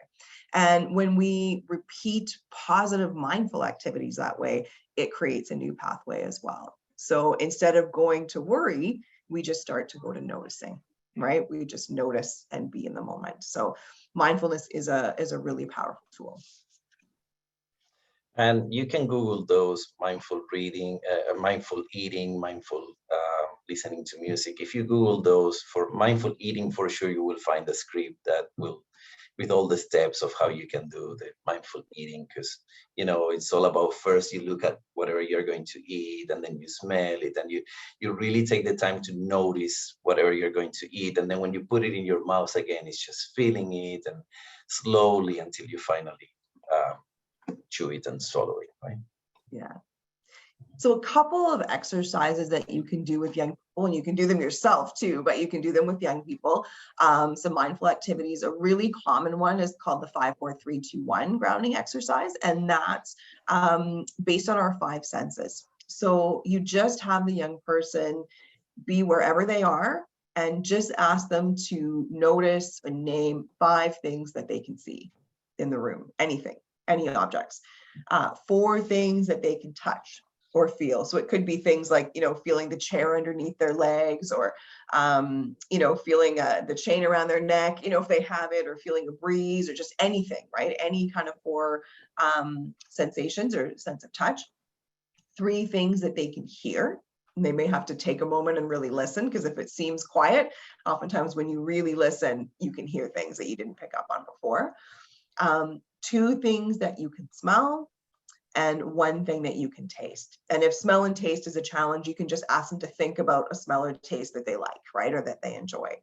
And when we repeat positive mindful activities that way, it creates a new pathway as well. So instead of going to worry, we just start to go to noticing, right? We just notice and be in the moment. So mindfulness is a really powerful tool. And you can Google those: mindful reading, mindful eating, mindful listening to music. If you Google those for mindful eating, for sure you will find a script that will, with all the steps of how you can do the mindful eating, because it's all about, first you look at whatever you're going to eat, and then you smell it, and you really take the time to notice whatever you're going to eat, and then when you put it in your mouth again, it's just feeling it, and slowly until you finally chew it and swallow it, right? Yeah. So a couple of exercises that you can do with young people, and you can do them yourself too, but you can do them with young people. Some mindful activities. A really common one is called the 5, 4, 3, 2, 1 grounding exercise. And that's based on our 5 senses. So you just have the young person be wherever they are and just ask them to notice and name 5 things that they can see in the room, anything, any objects, 4 things that they can touch or feel. So it could be things like, feeling the chair underneath their legs, or, feeling the chain around their neck, if they have it, or feeling a breeze, or just anything, right? Any kind of 4 sensations or sense of touch. 3 things that they can hear. And they may have to take a moment and really listen, because if it seems quiet, oftentimes when you really listen, you can hear things that you didn't pick up on before. 2 things that you can smell, and 1 thing that you can taste. And if smell and taste is a challenge, you can just ask them to think about a smell or taste that they like, right? Or that they enjoy.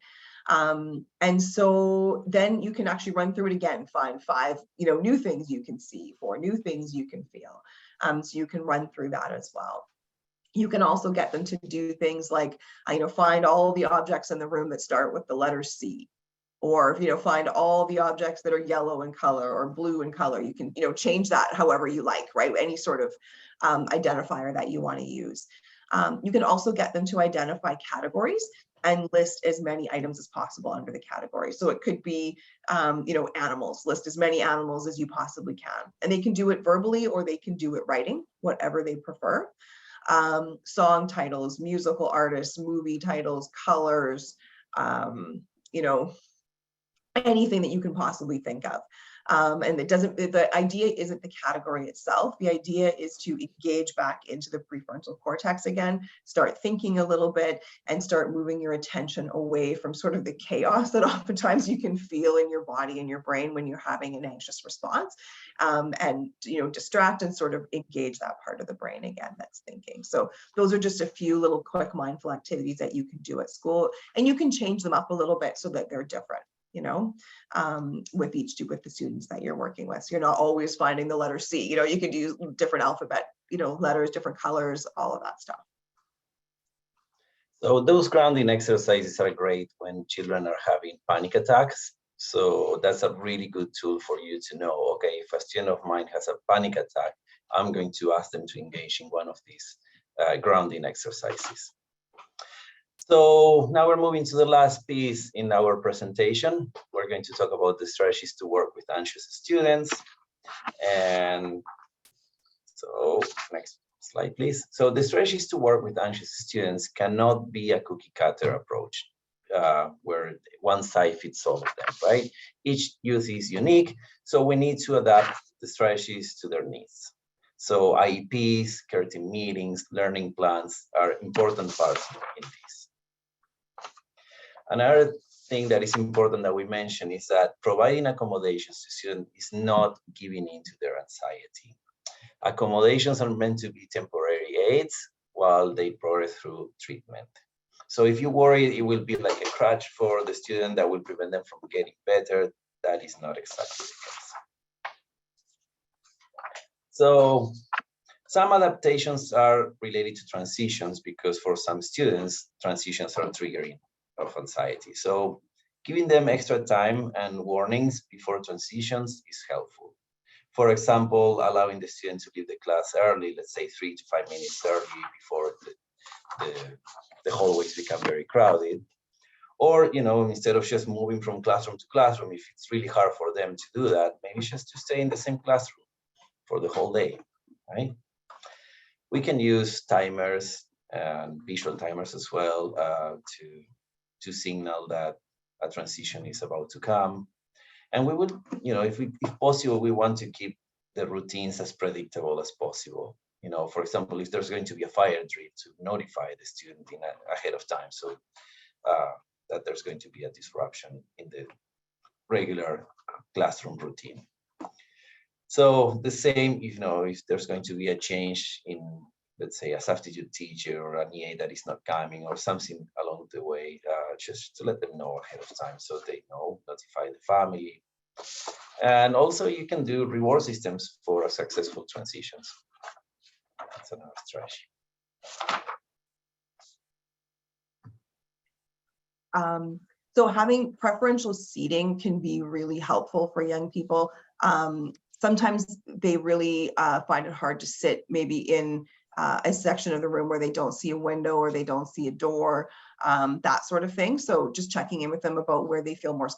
And so then you can actually run through it again, find 5, new things you can see, 4 new things you can feel. So you can run through that as well. You can also get them to do things like, find all the objects in the room that start with the letter C. Or, find all the objects that are yellow in color or blue in color. You can, change that however you like, right? Any sort of identifier that you want to use. You can also get them to identify categories and list as many items as possible under the category. So it could be, animals, list as many animals as you possibly can. And they can do it verbally, or they can do it writing, whatever they prefer. Song titles, musical artists, movie titles, colors, anything that you can possibly think of. And the idea isn't the category itself. The idea is to engage back into the prefrontal cortex again, start thinking a little bit, and start moving your attention away from sort of the chaos that oftentimes you can feel in your body and your brain when you're having an anxious response, and distract and sort of engage that part of the brain again that's thinking. So those are just a few little quick mindful activities that you can do at school, and you can change them up a little bit so that they're different. With the students that you're working with. So you're not always finding the letter C, you could use different alphabet, letters, different colors, all of that stuff. So those grounding exercises are great when children are having panic attacks. So that's a really good tool for you to know, okay, if a student of mine has a panic attack, I'm going to ask them to engage in one of these grounding exercises. So now we're moving to the last piece in our presentation. We're going to talk about the strategies to work with anxious students. And so next slide, please. So the strategies to work with anxious students cannot be a cookie cutter approach where one size fits all of them, right? Each youth is unique, so we need to adapt the strategies to their needs. So IEPs, care team meetings, learning plans are important parts in this. Another thing that is important that we mention is that providing accommodations to students is not giving in to their anxiety. Accommodations are meant to be temporary aids while they progress through treatment. So if you worry it will be like a crutch for the student that will prevent them from getting better, that is not exactly the case. So some adaptations are related to transitions because for some students, transitions are triggering of anxiety. So giving them extra time and warnings before transitions is helpful. For example, allowing the student to leave the class early, let's say 3 to 5 minutes early before the hallways become very crowded. Or, instead of just moving from classroom to classroom, if it's really hard for them to do that, maybe just to stay in the same classroom for the whole day, right? We can use timers and visual timers as well to signal that a transition is about to come. And we would, if possible, we want to keep the routines as predictable as possible. For example, if there's going to be a fire drill, to notify the student ahead of time so that there's going to be a disruption in the regular classroom routine. So the same, if there's going to be a change in, let's say, a substitute teacher or an EA that is not coming or something along the way, just to let them know ahead of time so they know, notify the family. And also you can do reward systems for successful transitions. That's another strategy. So having preferential seating can be really helpful for young people. Sometimes they really find it hard to sit maybe in a section of the room where they don't see a window or they don't see a door. that sort of thing. So just checking in with them about where they feel most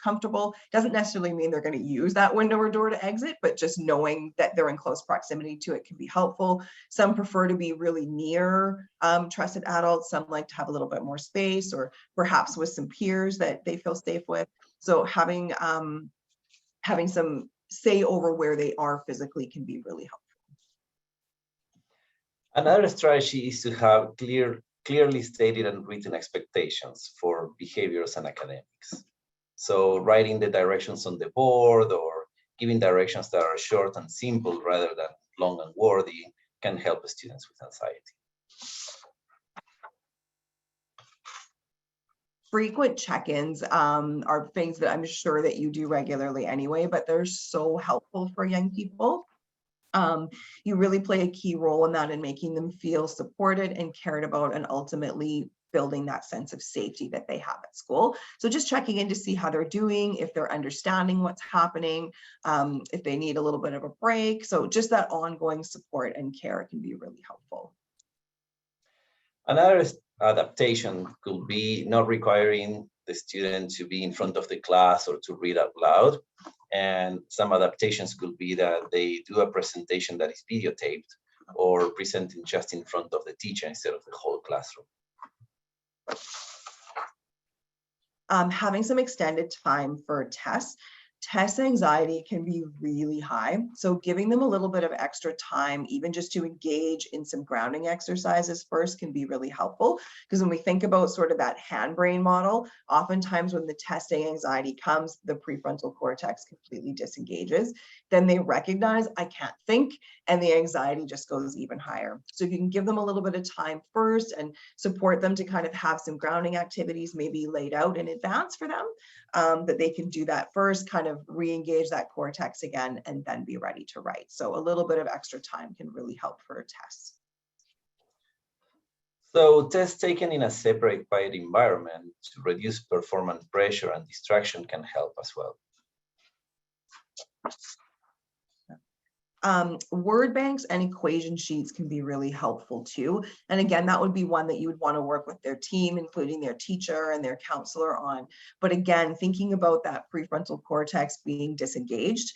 comfortable. Doesn't necessarily mean they're going to use that window or door to exit, but just knowing that they're in close proximity to it can be helpful. Some prefer to be really near trusted adults. Some like to have a little bit more space, or perhaps with some peers that they feel safe with. So having some say over where they are physically can be really helpful. Another strategy is to have clearly stated and written expectations for behaviors and academics. So writing the directions on the board or giving directions that are short and simple rather than long and wordy can help students with anxiety. Frequent check-ins are things that I'm sure that you do regularly anyway, but they're so helpful for young people. You really play a key role in that, in making them feel supported and cared about, and ultimately building that sense of safety that they have at school. So just checking in to see how they're doing, if they're understanding what's happening, if they need a little bit of a break. So just that ongoing support and care can be really helpful. Another adaptation could be not requiring the student to be in front of the class or to read out loud. And some adaptations could be that they do a presentation that is videotaped or presenting just in front of the teacher instead of the whole classroom. Having some extended time for tests. Test anxiety can be really high. So giving them a little bit of extra time, even just to engage in some grounding exercises first, can be really helpful. Because when we think about sort of that hand-brain model, oftentimes when the testing anxiety comes, the prefrontal cortex completely disengages. Then they recognize, I can't think, and the anxiety just goes even higher. So if you can give them a little bit of time first and support them to kind of have some grounding activities maybe laid out in advance for them, that they can do that first, kind of re-engage that cortex again, and then be ready to write. So a little bit of extra time can really help for tests. So tests taken in a separate quiet environment to reduce performance pressure and distraction can help as well. Word banks and equation sheets can be really helpful too. And again, that would be one that you would want to work with their team, including their teacher and their counselor on. But again, thinking about that prefrontal cortex being disengaged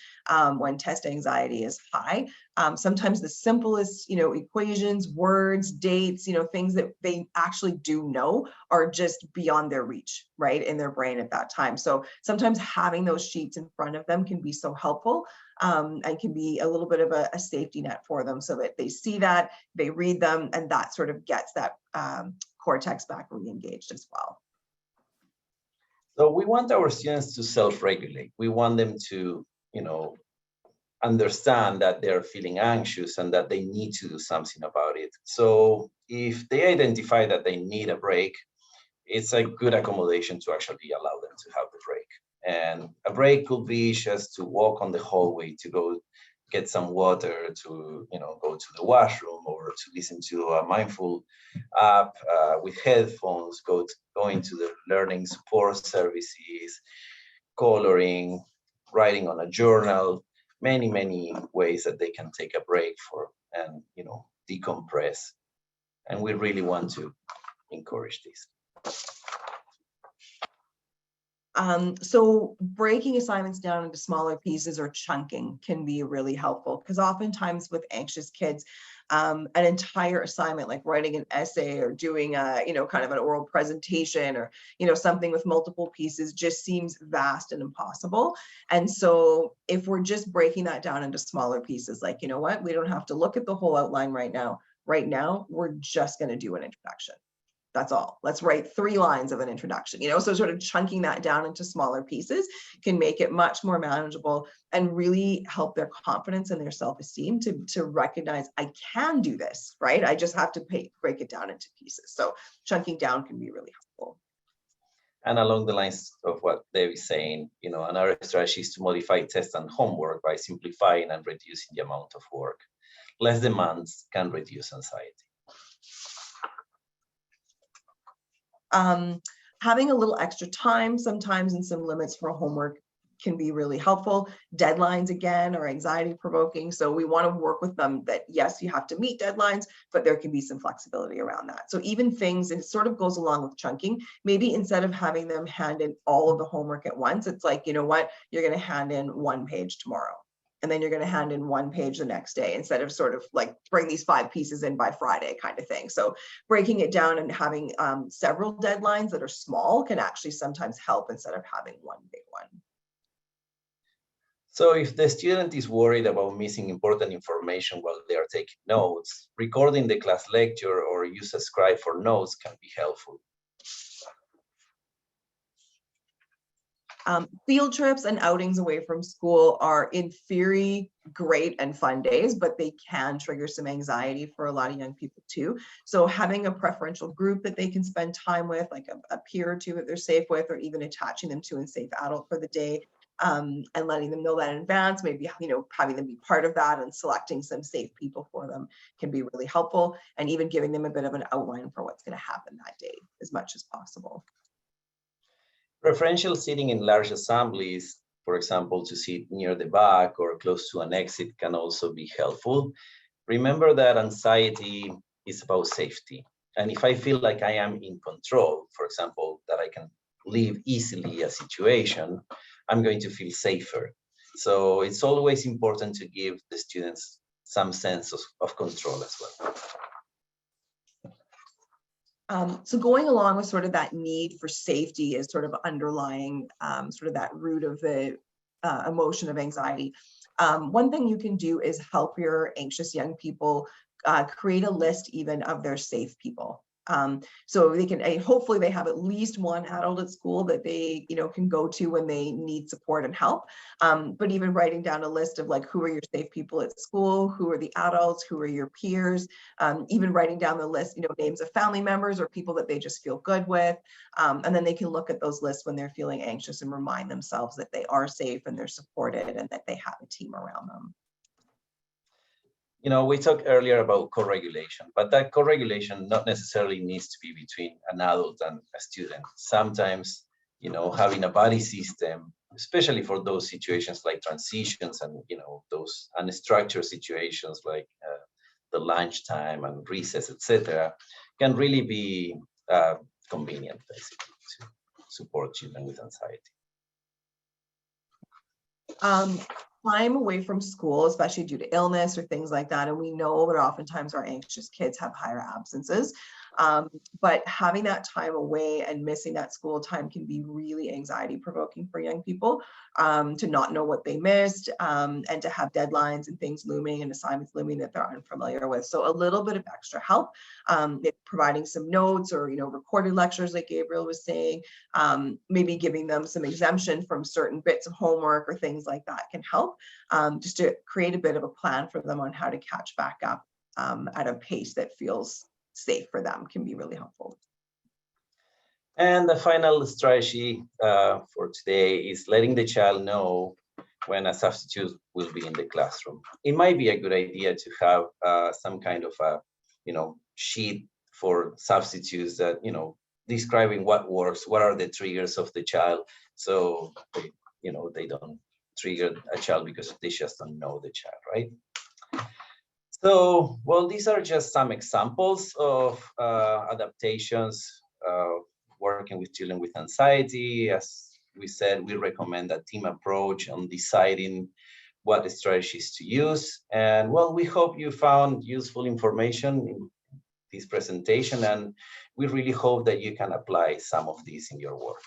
when test anxiety is high. Sometimes the simplest, equations, words, dates, things that they actually do know are just beyond their reach, right, in their brain at that time. So sometimes having those sheets in front of them can be so helpful. And can be a little bit of a safety net for them, so that they see that, they read them, and that sort of gets that cortex back re-engaged as well. So we want our students to self-regulate. We want them to, understand that they're feeling anxious and that they need to do something about it. So if they identify that they need a break, it's a good accommodation to actually allow them to have the break. And a break could be just to walk on the hallway, to go get some water, to go to the washroom, or to listen to a mindful app with headphones, going to the learning support services, coloring, writing on a journal, many ways that they can take a break and decompress. And we really want to encourage this. So breaking assignments down into smaller pieces or chunking can be really helpful, because oftentimes with anxious kids, an entire assignment, like writing an essay or doing a, kind of an oral presentation, or, something with multiple pieces, just seems vast and impossible. And so if we're just breaking that down into smaller pieces, like, what, we don't have to look at the whole outline right now. Right now, we're just going to do an introduction. That's all. Let's write 3 lines of an introduction, so sort of chunking that down into smaller pieces can make it much more manageable and really help their confidence and their self-esteem to recognize, I can do this, right? I just have to break it down into pieces. So chunking down can be really helpful. And along the lines of what Deb is saying, another strategy is to modify tests and homework by simplifying and reducing the amount of work. Less demands can reduce anxiety. Having a little extra time sometimes and some limits for homework can be really helpful. Deadlines, again, are anxiety provoking. So we want to work with them that, yes, you have to meet deadlines, but there can be some flexibility around that. So even things, and it sort of goes along with chunking, maybe instead of having them hand in all of the homework at once, it's like, you know what, you're going to hand in 1 page tomorrow. And then you're going to hand in 1 page the next day, instead of sort of like bring these 5 pieces in by Friday kind of thing. So breaking it down and having several deadlines that are small can actually sometimes help instead of having one big one. So if the student is worried about missing important information while they are taking notes, recording the class lecture or use a scribe for notes can be helpful. Field trips and outings away from school are, in theory, great and fun days, but they can trigger some anxiety for a lot of young people too. So having a preferential group that they can spend time with, like a peer or two that they're safe with, or even attaching them to a safe adult for the day, and letting them know that in advance, maybe, you know, having them be part of that and selecting some safe people for them can be really helpful, and even giving them a bit of an outline for what's going to happen that day as much as possible. Preferential seating in large assemblies, for example, to sit near the back or close to an exit, can also be helpful. Remember that anxiety is about safety. And if I feel like I am in control, for example, that I can leave easily a situation, I'm going to feel safer. So it's always important to give the students some sense of control as well. So going along with sort of that need for safety is sort of underlying sort of that root of the emotion of anxiety. One thing you can do is help your anxious young people create a list even of their safe people. So they can, hopefully they have at least one adult at school that they, you know, can go to when they need support and help. But even writing down a list of like, who are your safe people at school, who are the adults, who are your peers, even writing down the list, you know, names of family members or people that they just feel good with. And then they can look at those lists when they're feeling anxious and remind themselves that they are safe and they're supported and that they have a team around them. You know, we talked earlier about co-regulation, but that co-regulation not necessarily needs to be between an adult and a student. Sometimes, you know, having a buddy system, especially for those situations like transitions and, you know, those unstructured situations like the lunchtime and recess, etc., can really be convenient, basically, to support children with anxiety. Time away from school, especially due to illness or things like that. And we know that oftentimes our anxious kids have higher absences. But having that time away and missing that school time can be really anxiety provoking for young people, to not know what they missed, and to have deadlines and things looming and assignments looming that they're unfamiliar with. So a little bit of extra help, providing some notes or, you know, recorded lectures like Gabriel was saying, maybe giving them some exemption from certain bits of homework or things like that can help, just to create a bit of a plan for them on how to catch back up at a pace that feels safe for them can be really helpful. And the final strategy for today is letting the child know when a substitute will be in the classroom. It might be a good idea to have some kind of a, you know, sheet for substitutes that, you know, describing what works, what are the triggers of the child, so they, you know, they don't trigger a child because they just don't know the child, right? So, well, these are just some examples of adaptations working with children with anxiety. As we said, we recommend a team approach on deciding what strategies to use. And well, we hope you found useful information in this presentation, and we really hope that you can apply some of these in your work.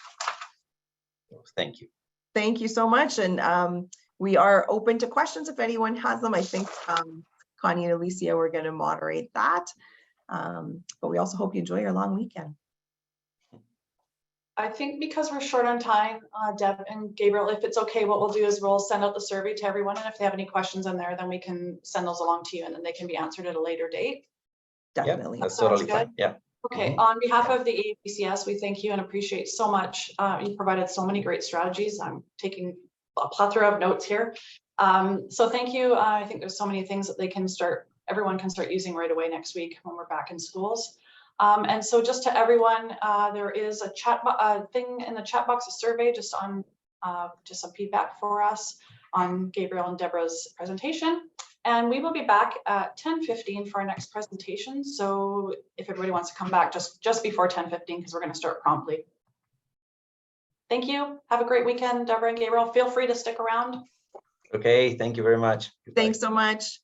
So, thank you. Thank you so much. And we are open to questions if anyone has them. I think Connie and Alicia, we're going to moderate that. But we also hope you enjoy your long weekend. I think because we're short on time, Deb and Gabriel, if it's okay, what we'll do is we'll send out the survey to everyone. And if they have any questions in there, then we can send those along to you and then they can be answered at a later date. Definitely. Yeah, that's totally fine. Yeah. Okay, on behalf of the ABCS, we thank you and appreciate so much. You provided so many great strategies. I'm taking a plethora of notes here. So thank you. I think there's so many things that they can start, everyone can start using right away next week when we're back in schools. And so just to everyone, there is a chat thing in the chat box, a survey just on just some feedback for us on Gabriel and Debra's presentation. And we will be back at 10:15 for our next presentation. So if everybody wants to come back just before 10:15, because we're going to start promptly. Thank you. Have a great weekend, Debra and Gabriel. Feel free to stick around. Okay, thank you very much. Goodbye. Thanks so much.